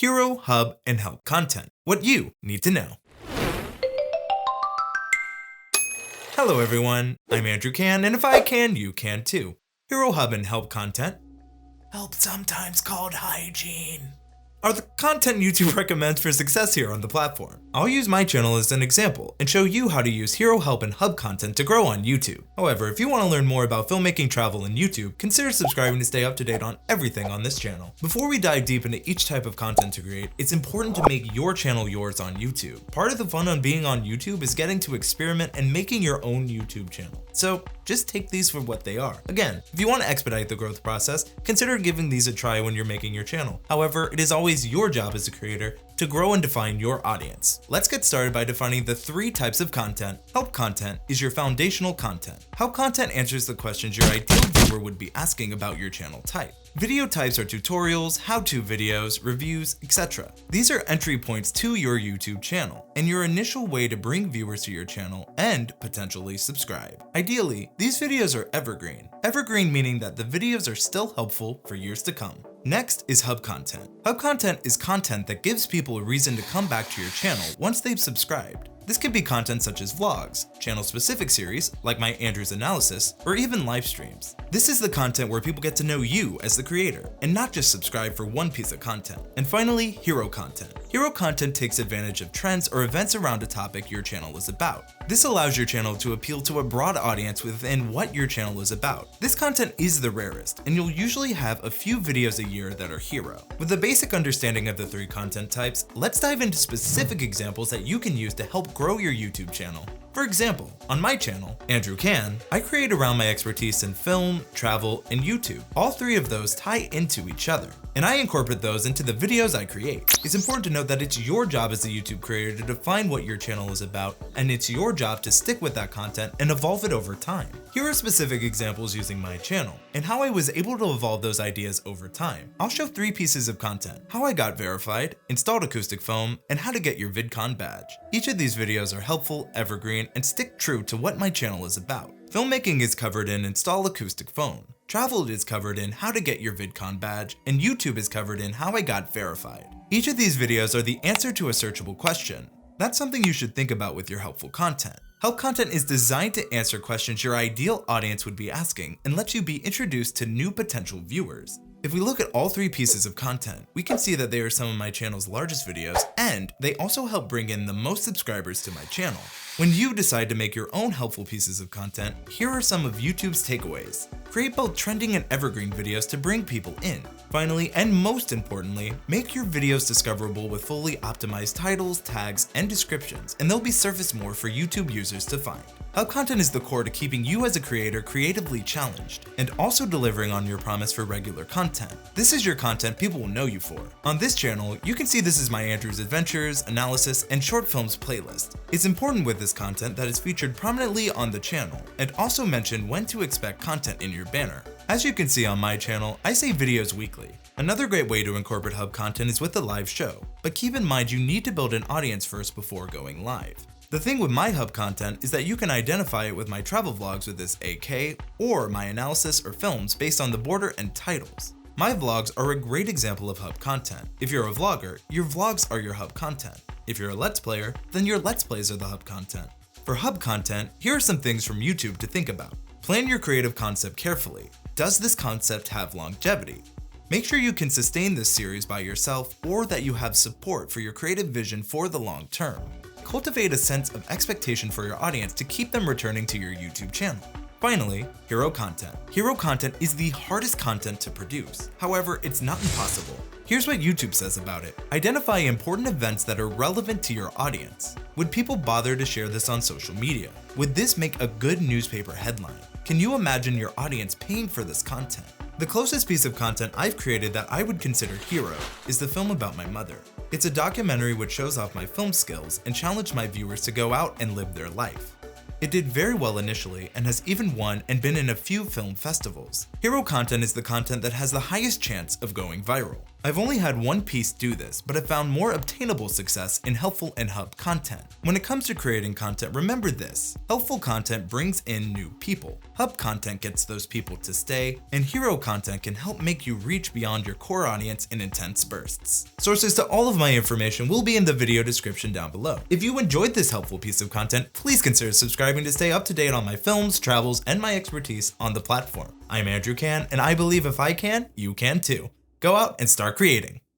Hero, Hub, and Help content. What you need to know. Hello everyone, I'm Andrew Can, and if I can, you can too. Hero, Hub, and Help content, help sometimes called hygiene, are the content YouTube recommends for success here on the platform. I'll use my channel as an example and show you how to use Hero, Help, and Hub content to grow on YouTube. However, if you want to learn more about filmmaking, travel, and YouTube, consider subscribing to stay up to date on everything on this channel. Before we dive deep into each type of content to create, it's important to make your channel yours on YouTube. Part of the fun on being on YouTube is getting to experiment and making your own YouTube channel. So just take these for what they are. Again, if you want to expedite the growth process, consider giving these a try when you're making your channel. However, it is always your job as a creator to grow and define your audience. Let's get started by defining the 3 types of content. Help content is your foundational content. Help content answers the questions your ideal viewer would be asking about your channel type. Video types are tutorials, how-to videos, reviews, etc. These are entry points to your YouTube channel and your initial way to bring viewers to your channel and potentially subscribe. Ideally, these videos are evergreen. Evergreen meaning that the videos are still helpful for years to come. Next is Hub content. Hub content is content that gives people a reason to come back to your channel once they've subscribed. This could be content such as vlogs, channel-specific series like my Andrew's Analysis, or even live streams. This is the content where people get to know you as the creator and not just subscribe for one piece of content. And finally, hero content. Hero content takes advantage of trends or events around a topic your channel is about. This allows your channel to appeal to a broad audience within what your channel is about. This content is the rarest, and you'll usually have a few videos a year that are hero. With a basic understanding of the 3 content types, let's dive into specific examples that you can use to help grow your YouTube channel. For example, on my channel, Andrew Can, I create around my expertise in film, travel, and YouTube. All 3 of those tie into each other, and I incorporate those into the videos I create. It's important to note that it's your job as a YouTube creator to define what your channel is about, and it's your job to stick with that content and evolve it over time. Here are specific examples using my channel, and how I was able to evolve those ideas over time. I'll show 3 pieces of content: how I got verified, installed acoustic foam, and how to get your VidCon badge. Each of these videos are helpful, evergreen, and stick true to what my channel is about. Filmmaking is covered in install acoustic foam. Travel is covered in how to get your VidCon badge, and YouTube is covered in how I got verified. Each of these videos are the answer to a searchable question. That's something you should think about with your helpful content. Help content is designed to answer questions your ideal audience would be asking and lets you be introduced to new potential viewers. If we look at all 3 pieces of content, we can see that they are some of my channel's largest videos, and they also help bring in the most subscribers to my channel. When you decide to make your own helpful pieces of content, here are some of YouTube's takeaways. Create both trending and evergreen videos to bring people in. Finally, and most importantly, make your videos discoverable with fully optimized titles, tags, and descriptions, and they'll be surfaced more for YouTube users to find. Help content is the core to keeping you as a creator creatively challenged, and also delivering on your promise for regular content. This is your content people will know you for. On this channel, you can see this is my Andrew's Adventures, Analysis, and Short Films playlist. It's important with this content that is featured prominently on the channel, and also mention when to expect content in your banner. As you can see on my channel, I say videos weekly. Another great way to incorporate Hub content is with a live show, but keep in mind you need to build an audience first before going live. The thing with my Hub content is that you can identify it with my travel vlogs with this AK, or my analysis or films based on the border and titles. My vlogs are a great example of Hub content. If you're a vlogger, your vlogs are your Hub content. If you're a Let's Player, then your Let's Plays are the Hub content. For Hub content, here are some things from YouTube to think about. Plan your creative concept carefully. Does this concept have longevity? Make sure you can sustain this series by yourself, or that you have support for your creative vision for the long term. Cultivate a sense of expectation for your audience to keep them returning to your YouTube channel. Finally, hero content. Hero content is the hardest content to produce. However, it's not impossible. Here's what YouTube says about it. Identify important events that are relevant to your audience. Would people bother to share this on social media? Would this make a good newspaper headline? Can you imagine your audience paying for this content? The closest piece of content I've created that I would consider hero is the film about my mother. It's a documentary which shows off my film skills and challenged my viewers to go out and live their life. It did very well initially and has even won and been in a few film festivals. Hero content is the content that has the highest chance of going viral. I've only had one piece do this, but I've found more obtainable success in helpful and hub content. When it comes to creating content, remember this: helpful content brings in new people, hub content gets those people to stay, and hero content can help make you reach beyond your core audience in intense bursts. Sources to all of my information will be in the video description down below. If you enjoyed this helpful piece of content, please consider subscribing to stay up to date on my films, travels, and my expertise on the platform. I'm Andrew Can, and I believe if I can, you can too. Go out and start creating.